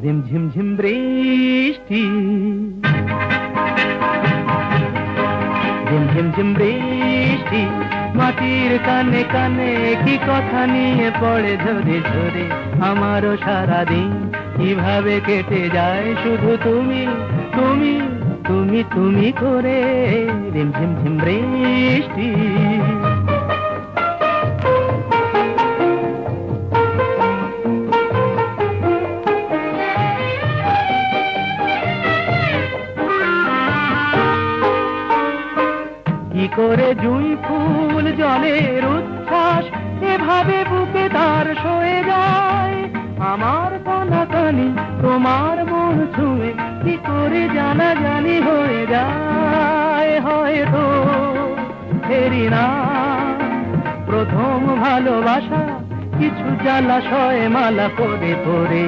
ঝিম ঝিম ঝিম বৃষ্টি, ঝিম ঝিম ঝিম বৃষ্টি, মাটির কানে কানে কি কথা নিয়ে পড়ে ঝরে ঝরে। আমারও সারাদিন কিভাবে কেটে যায় শুধু তুমি তুমি তুমি তুমি করে। ঝিম ঝিম ঝিম বৃষ্টি। কি করে জুঁই ফুল জলের উচ্ছ্বাস এভাবে বুকে তার সয়ে যায়। আমার কানাকানি তোমার মন ছুঁয়ে কি করে জানা জানি হয়ে যায়। হয়তো ফেরি না প্রথম ভালোবাসা, কিছু জ্বালাশয় মালা করে করে।